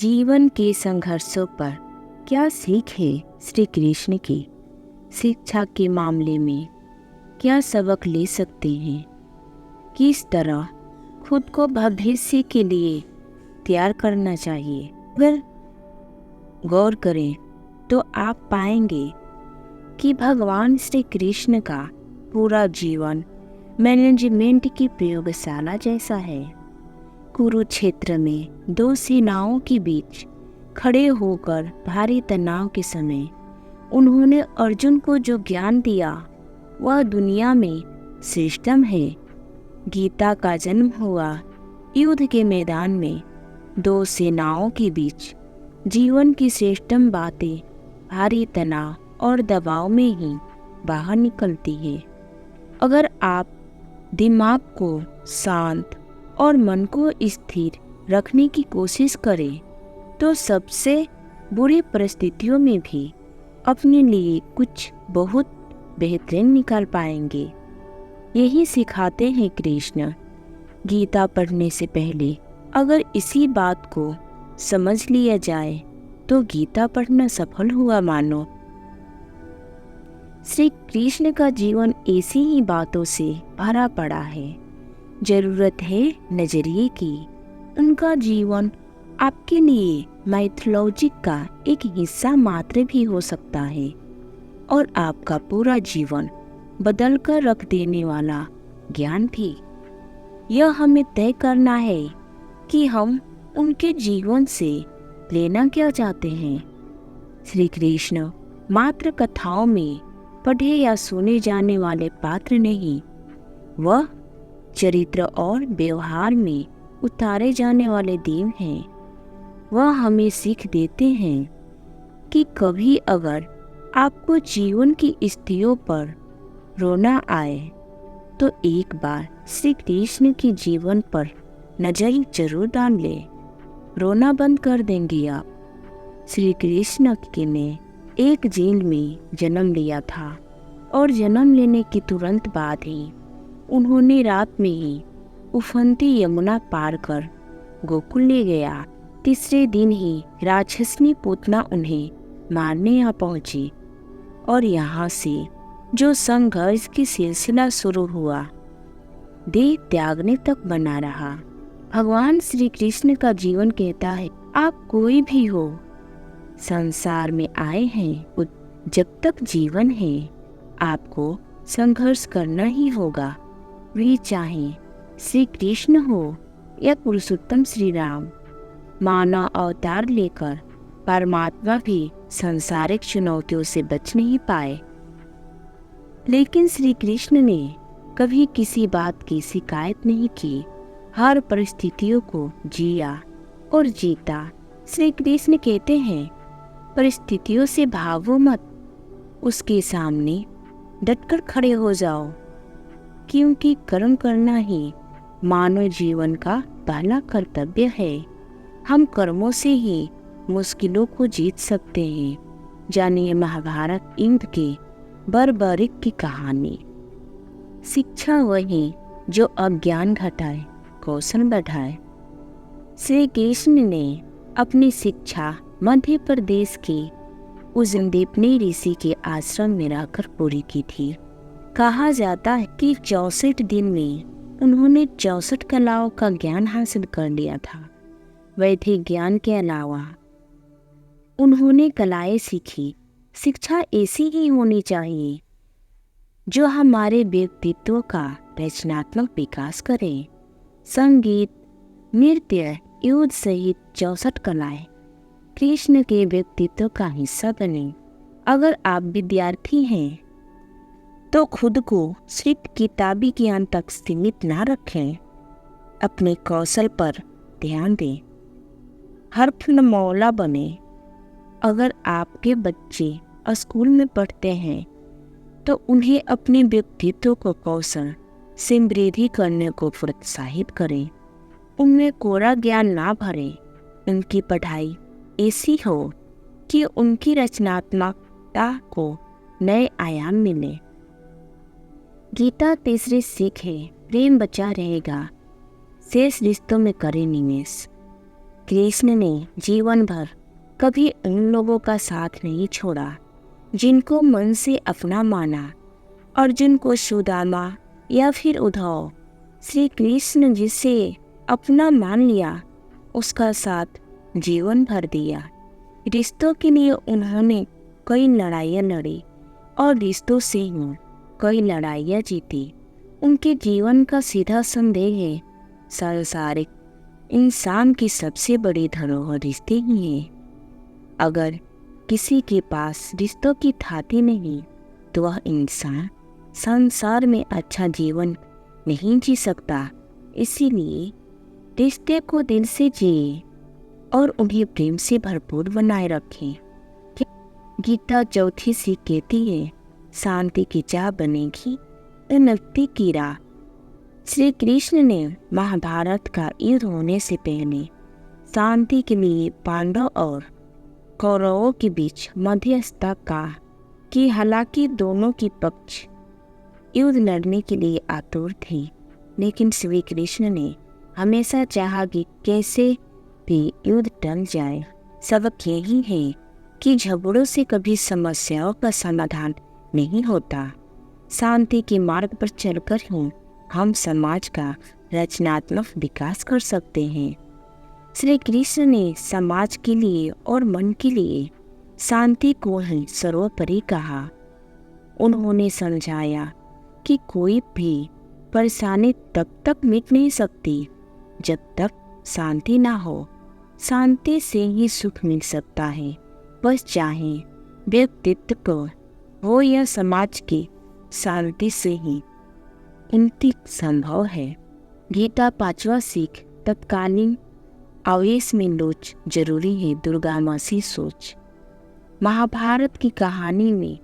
जीवन के संघर्षों पर क्या सीख है श्री कृष्ण की? शिक्षा के मामले में क्या सबक ले सकते हैं? किस तरह खुद को भविष्य के लिए तैयार करना चाहिए? अगर गौर करें तो आप पाएंगे कि भगवान श्री कृष्ण का पूरा जीवन मैनेजमेंट की प्रयोगशाला जैसा है। कुरुक्षेत्र में दो सेनाओं के बीच खड़े होकर भारी तनाव के समय उन्होंने अर्जुन को जो ज्ञान दिया वह दुनिया में श्रेष्ठतम है। गीता का जन्म हुआ युद्ध के मैदान में दो सेनाओं के बीच। जीवन की श्रेष्ठतम बातें भारी तनाव और दबाव में ही बाहर निकलती है। अगर आप दिमाग को शांत और मन को स्थिर रखने की कोशिश करें तो सबसे बुरी परिस्थितियों में भी अपने लिए कुछ बहुत बेहतरीन निकाल पाएंगे। यही सिखाते हैं कृष्ण। गीता पढ़ने से पहले अगर इसी बात को समझ लिया जाए तो गीता पढ़ना सफल हुआ मानो। श्री कृष्ण का जीवन ऐसी ही बातों से भरा पड़ा है। जरूरत है नजरिए की। उनका जीवन आपके लिए माइथोलॉजी का एक हिस्सा मात्र भी हो सकता है और आपका पूरा जीवन बदल कर रख देने वाला ज्ञान भी। यह हमें तय करना है कि हम उनके जीवन से लेना क्या चाहते हैं। श्री कृष्ण मात्र कथाओं में पढ़े या सुने जाने वाले पात्र नहीं, वह चरित्र और व्यवहार में उतारे जाने वाले देव हैं। वह हमें सीख देते हैं कि कभी अगर आपको जीवन की स्थितियों पर रोना आए तो एक बार श्री कृष्ण के जीवन पर नजर जरूर डाल ले। रोना बंद कर देंगे आप। श्री कृष्ण ने एक जेल में जन्म लिया था और जन्म लेने के तुरंत बाद ही उन्होंने रात में ही उफनती यमुना पार कर गोकुल ले गया। तीसरे दिन ही राक्षसनी पूतना उन्हें मारने यहाँ पहुंची और यहाँ से जो संघर्ष की सिलसिला शुरू हुआ देह त्यागने तक बना रहा। भगवान श्री कृष्ण का जीवन कहता है, आप कोई भी हो, संसार में आए हैं, जब तक जीवन है आपको संघर्ष करना ही होगा। वे चाहे श्री कृष्ण हो या पुरुषोत्तम श्री राम। मानव अवतार लेकर परमात्मा भी सांसारिक चुनौतियों से बच नहीं पाए, लेकिन श्री कृष्ण ने कभी किसी बात की शिकायत नहीं की। हर परिस्थितियों को जिया और जीता। श्री कृष्ण कहते हैं, परिस्थितियों से भागो मत, उसके सामने डटकर खड़े हो जाओ, क्योंकि कर्म करना ही मानव जीवन का पहला कर्तव्य है। हम कर्मों से ही मुश्किलों को जीत सकते हैं। जानिए महाभारत युद्ध के बर्बरिक की कहानी। शिक्षा वही जो अज्ञान घटाए, कौशल बढ़ाए। श्री कृष्ण ने अपनी शिक्षा मध्य प्रदेश के उजनदीपनी ऋषि के आश्रम में रहकर पूरी की थी। कहा जाता है कि 64 दिन में उन्होंने 64 कलाओं का ज्ञान हासिल कर लिया था। वैदिक ज्ञान के अलावा उन्होंने कलाएं सीखी। शिक्षा ऐसी ही होनी चाहिए जो हमारे व्यक्तित्व का रचनात्मक विकास करे। संगीत, नृत्य, युद्ध सहित 64 कलाएं कृष्ण के व्यक्तित्व का हिस्सा बने। अगर आप विद्यार्थी हैं तो खुद को सिर्फ किताबी ज्ञान तक सीमित ना रखें, अपने कौशल पर ध्यान दें, हरफनमौला बने। अगर आपके बच्चे स्कूल में पढ़ते हैं तो उन्हें अपने व्यक्तित्व को कौशल समृद्धि करने को प्रोत्साहित करें। उनमें कोरा ज्ञान ना भरें। उनकी पढ़ाई ऐसी हो कि उनकी रचनात्मकता को नए आयाम मिले। गीता तीसरी सीख है, प्रेम बचा रहेगा, शेष रिश्तों में करें निवेश। कृष्ण ने जीवन भर कभी उन लोगों का साथ नहीं छोड़ा जिनको मन से अपना माना। अर्जुन को सुदामा या फिर उद्धव, श्री कृष्ण जिसे अपना मान लिया उसका साथ जीवन भर दिया। रिश्तों के लिए उन्होंने कई लड़ाइयाँ लड़ी और रिश्तों से ही कई लड़ाइयाँ जीती। उनके जीवन का सीधा संदेश है, सांसारिक इंसान की सबसे बड़ी धरोहर रिश्ते ही हैं। अगर किसी के पास रिश्तों की थाती नहीं तो वह इंसान संसार में अच्छा जीवन नहीं जी सकता। इसीलिए रिश्ते को दिल से जिए और उन्हें प्रेम से भरपूर बनाए रखें। गीता चौथी सीख कहती है, शांति की चाह बनेगी उन्नति की राह। श्री कृष्ण ने महाभारत का युद्ध होने से पहले शांति के लिए पांडव और कौरवों के बीच मध्यस्थता का कि हालांकि दोनों की पक्ष युद्ध लड़ने के लिए आतुर थे, लेकिन श्री कृष्ण ने हमेशा चाहा कि कैसे भी युद्ध टल जाए। सबक यही है कि झगड़ों से कभी समस्याओं का समाधान नहीं होता। शांति के मार्ग पर चलकर ही हम समाज का रचनात्मक विकास कर सकते हैं। श्री कृष्ण ने समाज के लिए और मन के लिए शांति को ही सर्वोपरि कहा। उन्होंने समझाया कि कोई भी परेशानी तब तक मिट नहीं सकती जब तक शांति ना हो। शांति से ही सुख मिल सकता है, बस चाहे व्यक्तित्व को हो या समाज की शांति से ही उन्नति संभव है। गीता पांचवा सीख, तत्कालीन आवेश में लोच जरूरी है दुर्गामासी सोच। महाभारत की कहानी में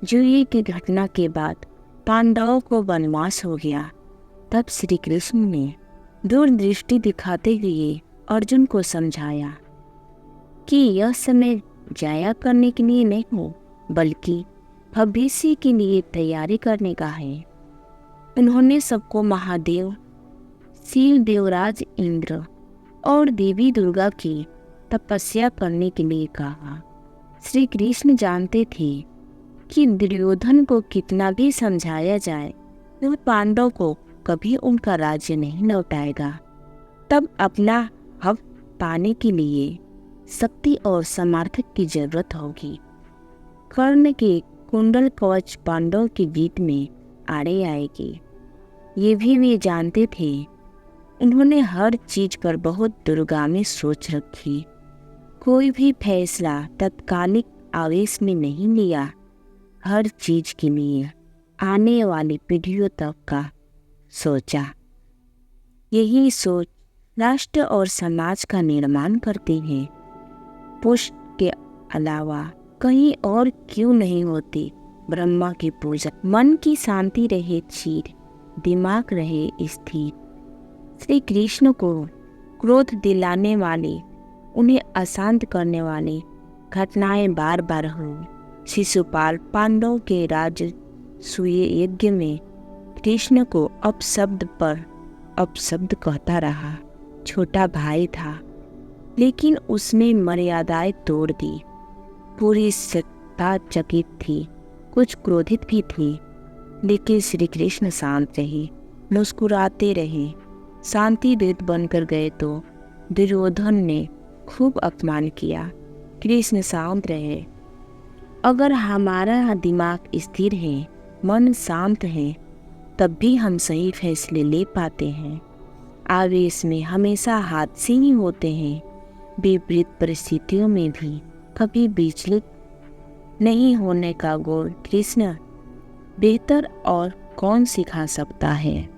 युद्ध की घटना के बाद पांडवों को वनवास हो गया। तब श्री कृष्ण ने दूरदृष्टि दिखाते हुए अर्जुन को समझाया कि यह समय जाया करने के लिए नहीं हो, बल्कि भविष्य के लिए तैयारी करने का है। उन्होंने सबको महादेव शिव, देवराज इंद्र और देवी दुर्गा की तपस्या करने के लिए कहा। श्री कृष्ण जानते थे कि दुर्योधन को कितना भी समझाया जाए वह पांडव को कभी उनका राज्य नहीं लौटाएगा। तब अपना हक पाने के लिए शक्ति और सामर्थ्य की जरूरत होगी। कर्ण के कुंडल कवच पांडव की जीत में आड़े आएगी, ये भी वे जानते थे। उन्होंने हर चीज पर बहुत दूरगामी सोच रखी। कोई भी फैसला तत्कालिक आवेश में नहीं लिया। हर चीज के लिए आने वाली पीढ़ियों तक का सोचा। यही सोच राष्ट्र और समाज का निर्माण करती है। पुष्प के अलावा कहीं और क्यों नहीं होती ब्रह्मा की पूजा। मन की शांति रहे चीर, दिमाग रहे स्थिर। श्री कृष्ण को क्रोध दिलाने वाली, उन्हें अशांत करने वाली घटनाएं बार बार हुई। शिशुपाल पांडव के राजसूय यज्ञ में कृष्ण को अपशब्द पर अपशब्द कहता रहा। छोटा भाई था, लेकिन उसने मर्यादाएं तोड़ दी। पूरी सत्ता चकित थी, कुछ क्रोधित भी थी, लेकिन श्री कृष्ण शांत रहे, मुस्कुराते रहे। शांति दूत बनकर गए तो दुर्योधन ने खूब अपमान किया। कृष्ण शांत रहे। अगर हमारा दिमाग स्थिर है, मन शांत है, तब भी हम सही फैसले ले पाते हैं। आवेश में हमेशा हादसे ही होते हैं। विपरीत परिस्थितियों में भी कभी विचलित नहीं होने का गुण कृष्ण बेहतर और कौन सिखा सकता है।